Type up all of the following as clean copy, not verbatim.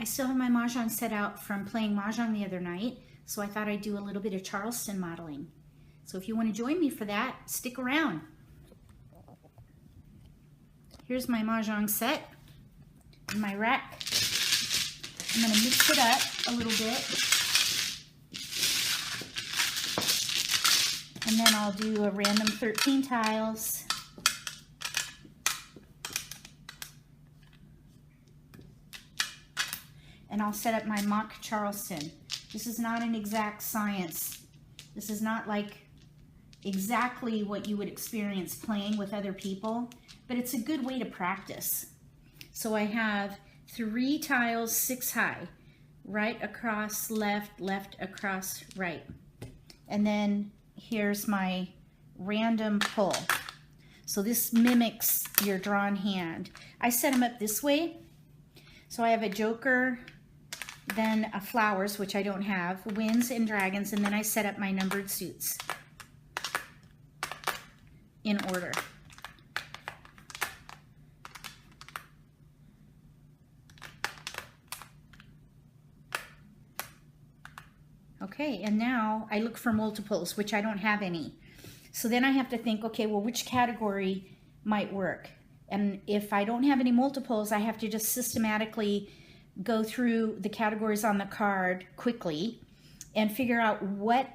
I still have my Mahjong set out from playing Mahjong the other night, so I thought I'd do a little bit of Charleston modeling. So if you want to join me for that, stick around. Here's my Mahjong set in my rack. I'm going to mix it up a little bit. And then I'll do a random 13 tiles. And I'll set up my mock Charleston. This is not an exact science. This is not like exactly what you would experience playing with other people, but it's a good way to practice. So I have 3 tiles 6 high, right across left, left across right. And then here's my random pull. So this mimics your drawn hand. I set them up this way. So I have a joker, then a flowers, which I don't have, winds and dragons, and then I set up my numbered suits in order. Okay, and now I look for multiples, which I don't have any. So then I have to think, okay, well, which category might work? And if I don't have any multiples, I have to just systematically go through the categories on the card quickly and figure out what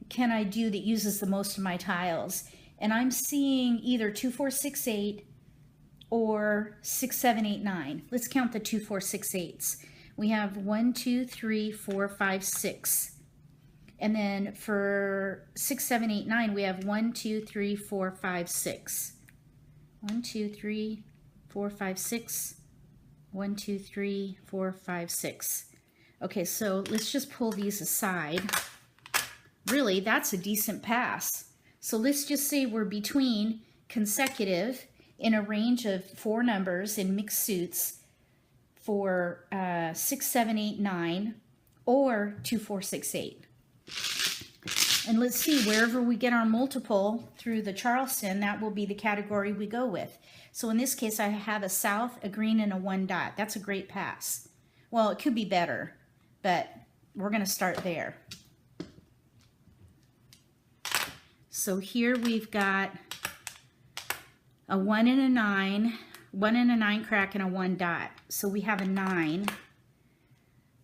can I do that uses the most of my tiles. And I'm seeing either 2, 4, 6, 8 or 6, 7, 8, 9. Let's count the 2, 4, 6, 8s. We have 1, 2, 3, 4, 5, 6. And then for 6, 7, 8, 9, we have 1, 2, 3, 4, 5, 6. 1, 2, 3, 4, 5, 6. 1, 2, 3, 4, 5, 6. Okay, so let's just pull these aside. Really, that's a decent pass. So let's just say we're between consecutive in a range of 4 numbers in mixed suits for 6, 7, 8, 9, or 2, 4, 6, 8. And let's see, wherever we get our multiple through the Charleston, that will be the category we go with. So in this case, I have a south, a green, and a 1 dot. That's a great pass. Well, it could be better, but we're going to start there. So here we've got a 1 and a 9, 1 and a 9 crack, and a 1 dot. So we have a 9.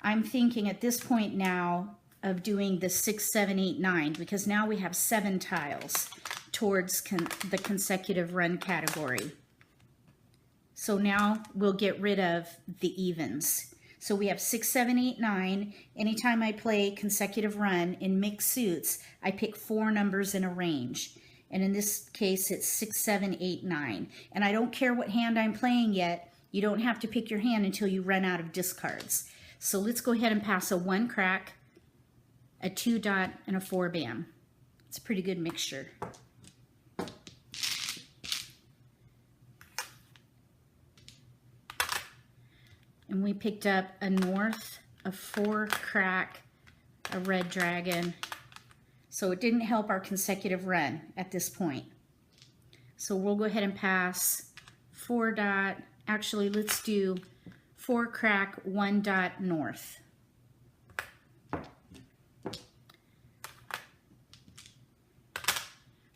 I'm thinking at this point now of doing the 6, 7, 8, 9, because now we have 7 tiles towards the consecutive run category. So now we'll get rid of the evens. So we have 6, 7, 8, 9. Anytime I play consecutive run in mixed suits, I pick 4 numbers in a range. And in this case, it's 6, 7, 8, 9. And I don't care what hand I'm playing yet. You don't have to pick your hand until you run out of discards. So let's go ahead and pass a 1 crack, a 2 dot, and a 4 bam. It's a pretty good mixture. And we picked up a north, a 4 crack, a red dragon. So it didn't help our consecutive run at this point. So we'll go ahead and pass 4 dot. Actually, let's do 4 crack, 1 dot north.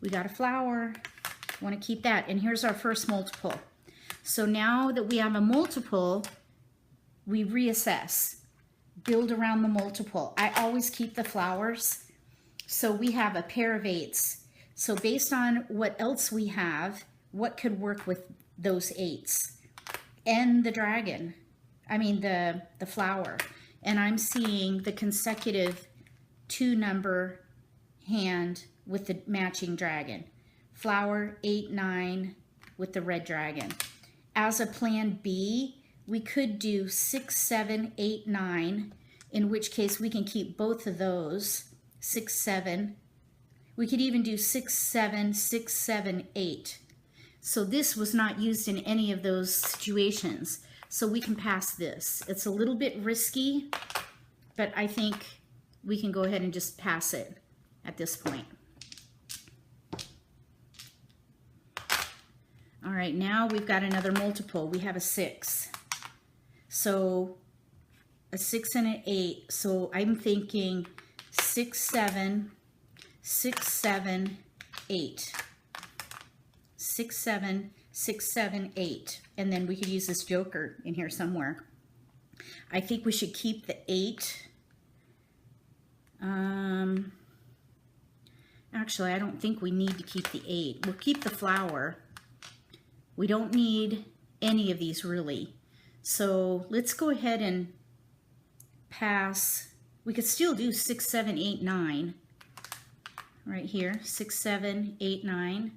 We got a flower. Want to keep that. And here's our first multiple. So now that we have a multiple, we reassess, build around the multiple. I always keep the flowers. So we have a pair of 8s. So based on what else we have, what could work with those 8s? And the dragon, I mean the flower. And I'm seeing the consecutive 2 number hand with the matching dragon. Flower 8, 9 with the red dragon. As a plan B, we could do 6, 7, 8, 9, in which case we can keep both of those, 6, 7. We could even do 6, 7, 6, 7, 8. So this was not used in any of those situations. So we can pass this. It's a little bit risky, but I think we can go ahead and just pass it at this point. All right, now we've got another multiple. We have a 6. So a 6 and an 8. So I'm thinking 6, 7, 6, 7, 8. 6, 7, 6, 7, 8. And then we could use this joker in here somewhere. I think we should keep the 8. Actually, I don't think we need to keep the 8. We'll keep the flower. We don't need any of these really. So let's go ahead and pass. We could still do 6, 7, 8, 9. Right here, 6, 7, 8, 9.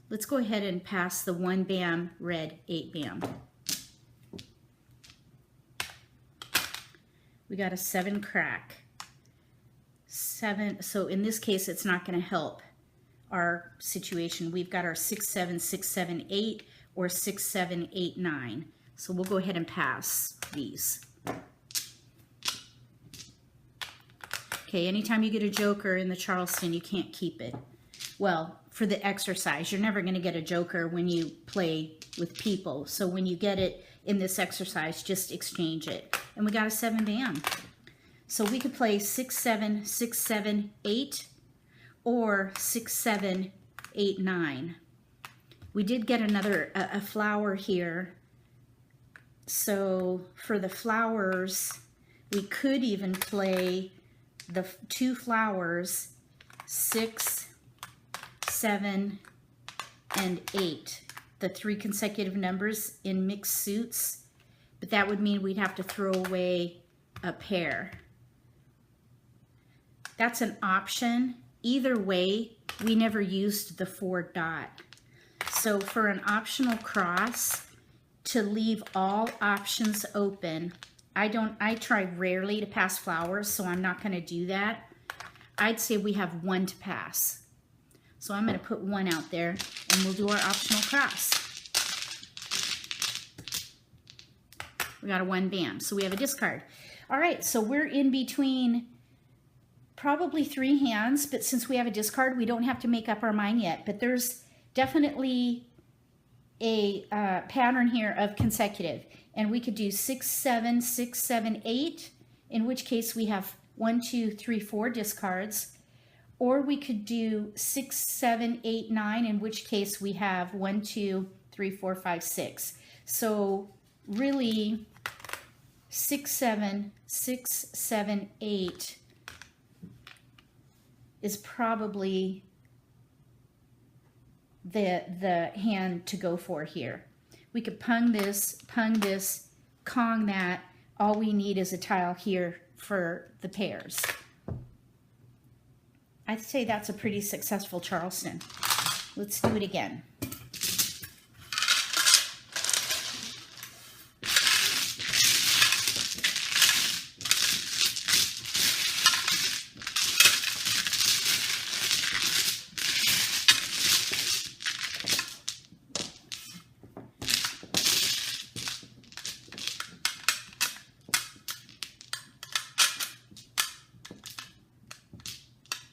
Let's go ahead and pass the 1 bam red 8 bam. We got a 7 crack. 7, so in this case it's not going to help our situation. We've got our 6, 7, 6, 7, 8 or 6, 7, 8, 9. So we'll go ahead and pass these. Okay, anytime you get a joker in the Charleston, you can't keep it. Well, for the exercise, you're never going to get a joker when you play with people. So when you get it in this exercise, just exchange it. And we got a 7 bam. So we could play 6, 7, 6, 7, 8 or 6, 7, 8, 9. We did get another a flower here. So for the flowers, we could even play the 2 flowers, 6, 7, and 8. The 3 consecutive numbers in mixed suits. But that would mean we'd have to throw away a pair. That's an option. Either way, we never used the 4 dot. So for an optional cross, to leave all options open, I try rarely to pass flowers, so I'm not going to do that. I'd say we have 1 to pass. So I'm going to put 1 out there, and we'll do our optional cross. We got a 1 bam, so we have a discard. All right, so we're in between probably 3 hands, but since we have a discard, we don't have to make up our mind yet. But there's definitely a pattern here of consecutive. And we could do 6, 7, 6, 7, 8, in which case we have 1, 2, 3, 4 discards. Or we could do 6, 7, 8, 9, in which case we have 1, 2, 3, 4, 5, 6. So really 6, 7, 6, 7, 8 is probably the hand to go for here. We could pung this, Kong that. All we need is a tile here for the pairs. I'd say that's a pretty successful Charleston. Let's do it again.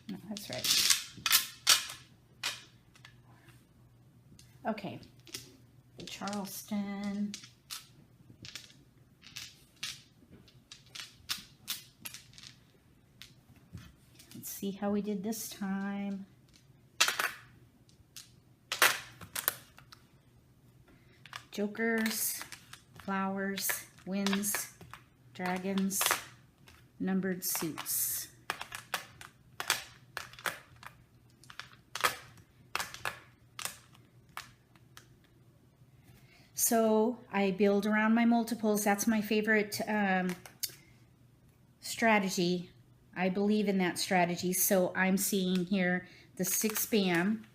No, that's right. Okay, the Charleston. Let's see how we did this time. Jokers, flowers, winds, dragons, numbered suits. So I build around my multiples. That's my favorite strategy. I believe in that strategy. So I'm seeing here the 6 bam.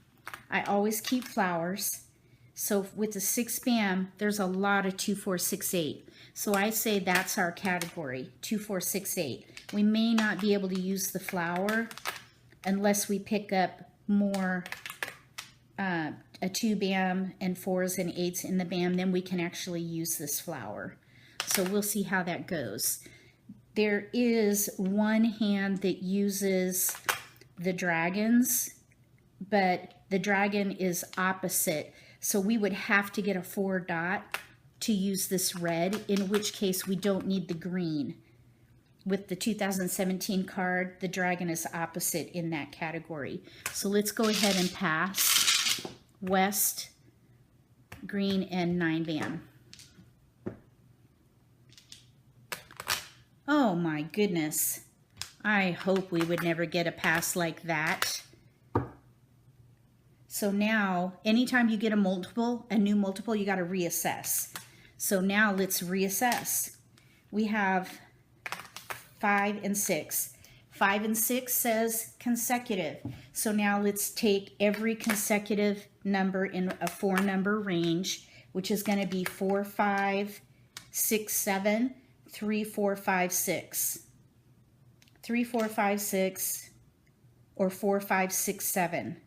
I always keep flowers. So with the 6 bam, there's a lot of 2, 4, 6, 8. So I say that's our category, 2, 4, 6, 8. We may not be able to use the flower unless we pick up more a 2 bam and 4s and 8s in the bam, then we can actually use this flower. So we'll see how that goes. There is one hand that uses the dragons, but the dragon is opposite. So we would have to get a 4 dot to use this red, in which case we don't need the green. with the 2017 card, the dragon is opposite in that category. So let's go ahead and pass West, green, and 9 bam. Oh my goodness. I hope we would never get a pass like that. So now, anytime you get a new multiple, you got to reassess. So now let's reassess. We have 5 and 6. 5 and 6 says consecutive. So now let's take every consecutive number in a 4-number range, which is going to be 4, 5, 6, 7, 3, 4, 5, 6. 3, 4, 5, 6, or 4, 5, 6, 7.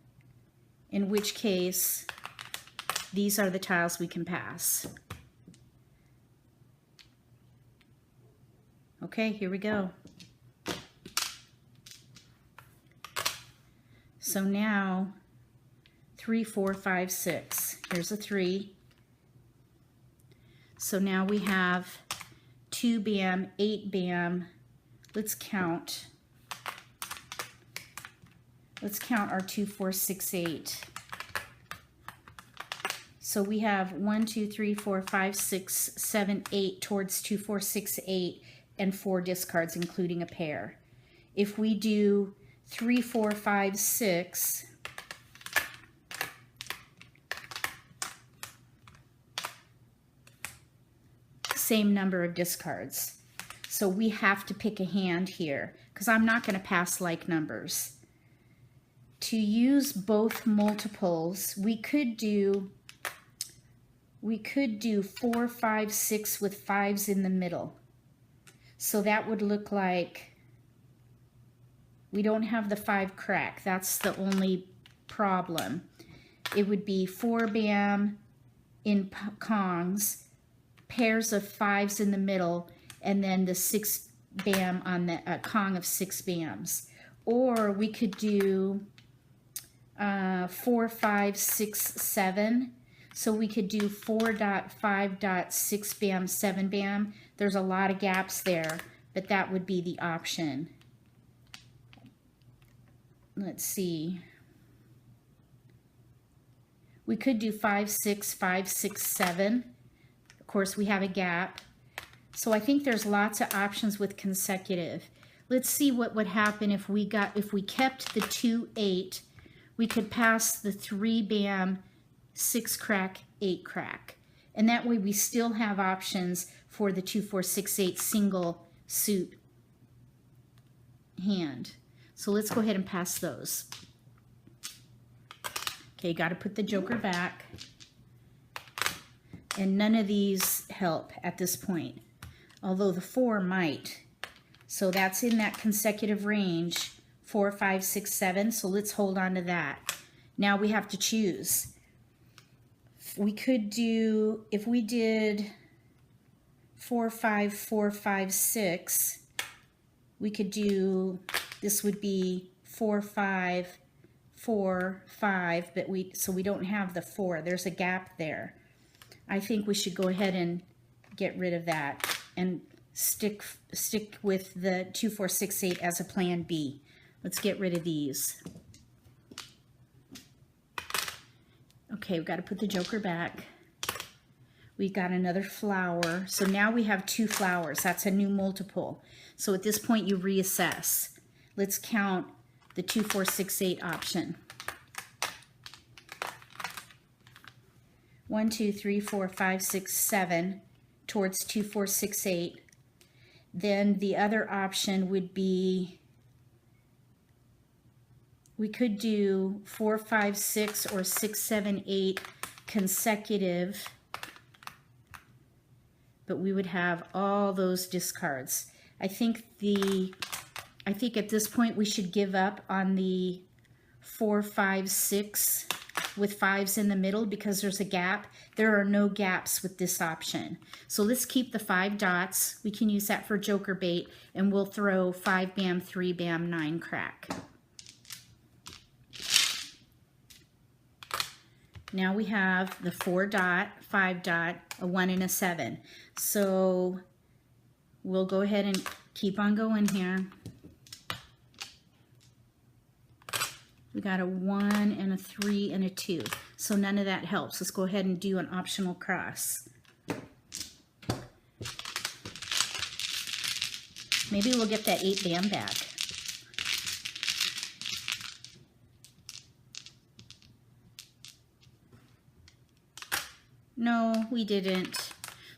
In which case, these are the tiles we can pass. Okay, here we go. So now, 3, 4, 5, 6. Here's a 3. So now we have 2 bam, 8 bam. Let's count. Let's count our 2, 4, 6, 8. So we have 1, 2, 3, 4, 5, 6, 7, 8 towards 2, 4, 6, 8 and 4 discards, including a pair. If we do 3, 4, 5, 6, same number of discards. So we have to pick a hand here because I'm not going to pass like numbers. To use both multiples, we could do 4, 5, 6 with 5s in the middle. So that would look like we don't have the 5 crack. That's the only problem. It would be 4 bam in Kongs, pairs of 5s in the middle, and then the 6 bam on the Kong of 6 bams. Or we could do 4, 5, 6, 7. So we could do 4.5.6 bam, 7 bam. There's a lot of gaps there, but that would be the option. Let's see. We could do 5, 6, 5, 6, 7. Of course, we have a gap. So I think there's lots of options with consecutive. Let's see what would happen if we kept the 2, 8. We could pass the 3 bam, 6 crack, 8 crack. And that way we still have options for the 2, 4, 6, 8 single suit hand. So let's go ahead and pass those. Okay, got to put the joker back. And none of these help at this point, although the 4 might. So that's in that consecutive range, 4, 5, 6, 7. So let's hold on to that. Now we have to choose. We could do, if we did 4, 5, 4, 5, 6, we could do, this would be 4, 5, 4, 5, but so we don't have the 4. There's a gap there. I think we should go ahead and get rid of that and stick with the 2, 4, 6, 8 as a plan B. Let's get rid of these. Okay, we've got to put the joker back. We've got another flower. So now we have 2 flowers. That's a new multiple. So at this point you reassess. Let's count the 2, 4, 6, 8 option. 1, 2, 3, 4, 5, 6, 7 towards 2, 4, 6, 8. Then the other option would be, we could do 4, 5, 6 or 6, 7, 8 consecutive, but we would have all those discards. I think at this point we should give up on the 4, 5, 6 with 5s in the middle because there's a gap. There are no gaps with this option. So let's keep the 5 dots. We can use that for joker bait, and we'll throw 5 bam, 3 bam, 9 crack. Now we have the 4 dot, 5 dot, a 1 and a 7. So we'll go ahead and Keep on going here. We got a 1 and a 3 and a 2. So none of that helps. Let's go ahead and do an optional cross. Maybe we'll get that 8 band back. No, we didn't.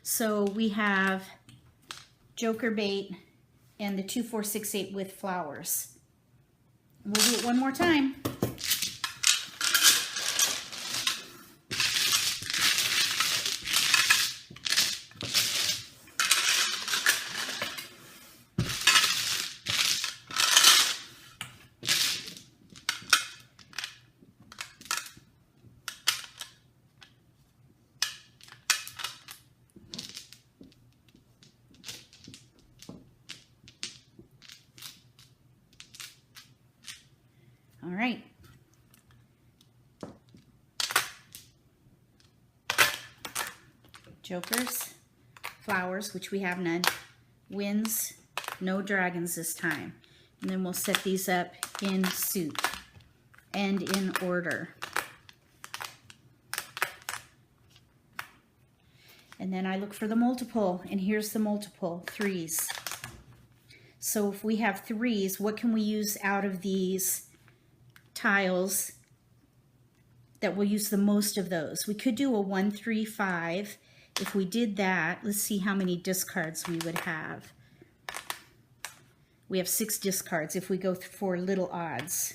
So we have joker bait and the 2, 4, 6, 8 with flowers. We'll do it one more time. All right. Jokers, flowers, which we have none, winds, no dragons this time. And then we'll set these up in suit and in order. And then I look for the multiple, and here's the multiple, 3s. So if we have 3s, what can we use out of these tiles that will use the most of those? We could do a 1, 3, 5. If we did that, let's see how many discards we would have. We have 6 discards if we go for little odds.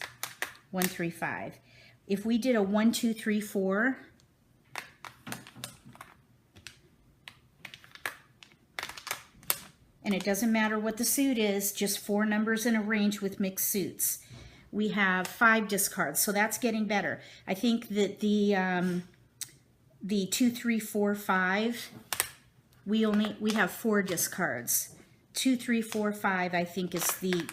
1, 3, 5. If we did a 1, 2, 3, 4, and it doesn't matter what the suit is, just 4 numbers in a range with mixed suits. We have 5 discards, so that's getting better. I think that the 2, 3, 4, 5, we have 4 discards. 2, 3, 4, 5, I think is the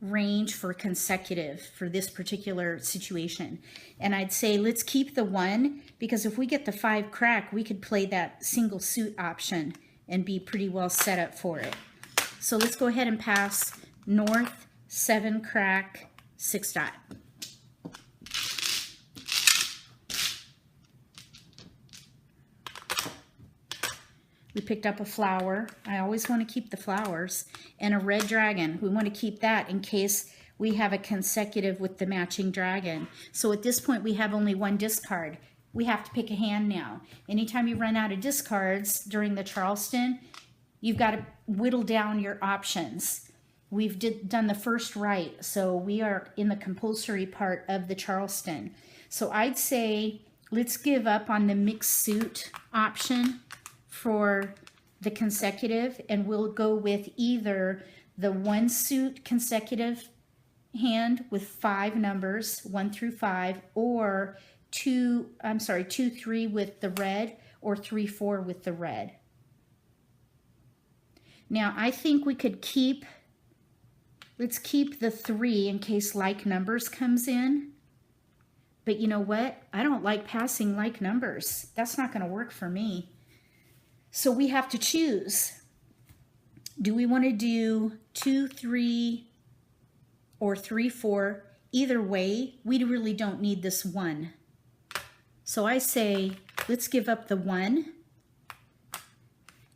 range for consecutive for this particular situation. And I'd say let's keep the 1, because if we get the 5 crack, we could play that single suit option and be pretty well set up for it. So let's go ahead and pass north, 7 crack, 6 dot. We picked up a flower. I always want to keep the flowers. And a red dragon. We want to keep that in case we have a consecutive with the matching dragon. So at this point we have only 1 discard. We have to pick a hand now. Anytime you run out of discards during the Charleston, you've got to whittle down your options. We've done the first right, so we are in the compulsory part of the Charleston. So I'd say let's give up on the mixed suit option for the consecutive, and we'll go with either the 1 suit consecutive hand with 5 numbers, 1 through 5, or 2, 3 with the red, or 3, 4 with the red. Now I think we could keep, let's keep the 3 in case like numbers comes in. But you know what? I don't like passing like numbers. That's not going to work for me. So we have to choose. Do we want to do 2, 3, or 3, 4? Either way, we really don't need this 1. So I say, let's give up the 1.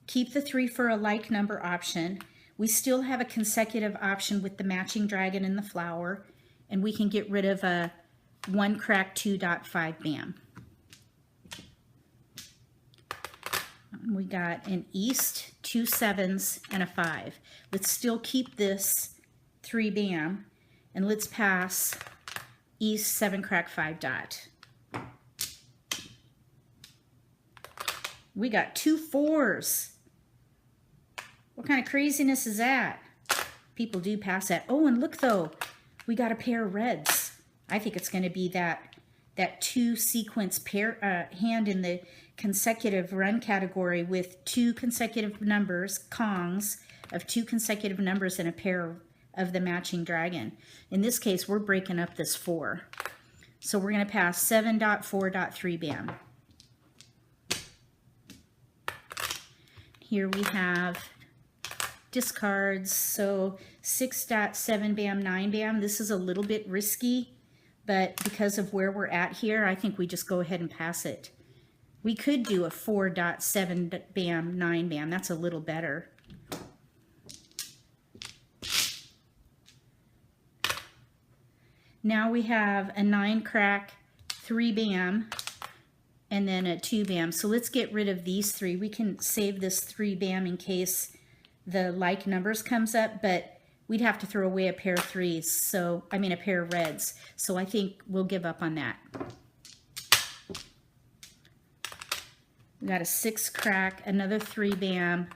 Keep the 3 for a like number option. We still have a consecutive option with the matching dragon and the flower, and we can get rid of a 1 crack 2 dot 5 bam. We got an east, 2 7s, and a 5. Let's still keep this 3 bam, and let's pass east, 7 crack 5 dot. We got 2 4s. What kind of craziness is that? People do pass that. Oh, and look though, we got a pair of reds. I think it's going to be that 2 sequence pair hand in the consecutive run category with 2 consecutive numbers, Kongs of 2 consecutive numbers and a pair of the matching dragon. In this case, we're breaking up this 4. So we're going to pass 7 dot 4 dot 3 bam. Here we have discards. So 6.7 bam, 9 bam. This is a little bit risky, but because of where we're at here, I think we just go ahead and pass it. We could do a 4.7 bam, 9 bam. That's a little better. Now we have a 9 crack, 3 bam, and then a 2 bam. So let's get rid of these 3. We can save this 3 bam in case the like numbers comes up, but we'd have to throw away a pair of 3s. So, I mean a pair of reds. So I think we'll give up on that. We got a 6 crack, another 3 bam.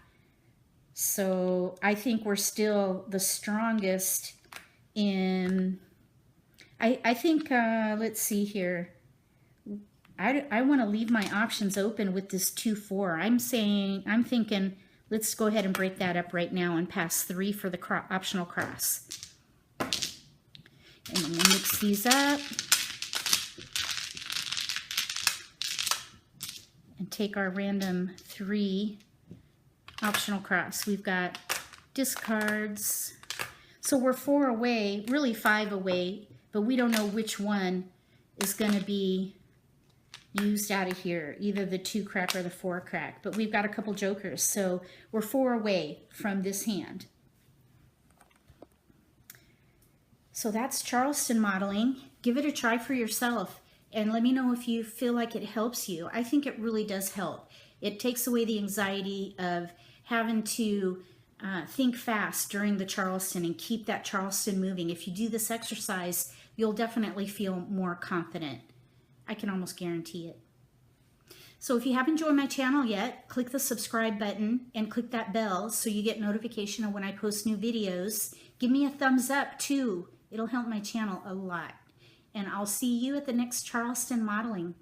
So I think we're still the strongest in... I think, let's see here. I want to leave my options open with this 2-4. I'm thinking, let's go ahead and break that up right now and pass 3 for the optional cross. And I'm going to mix these up. And take our random 3 optional cross. We've got discards. So we're 4 away, really 5 away, but we don't know which one is going to be used out of here, either the 2 crack or the 4 crack. But we've got a couple jokers, so we're 4 away from this hand. So that's Charleston modeling. Give it a try for yourself and let me know if you feel like it helps you. I think it really does help. It takes away the anxiety of having to think fast during the Charleston and keep that Charleston moving. If you do this exercise, you'll definitely feel more confident. I can almost guarantee it. So if you haven't joined my channel yet, click the subscribe button and click that bell so you get notification of when I post new videos. Give me a thumbs up too. It'll help my channel a lot. And I'll see you at the next Charleston modeling.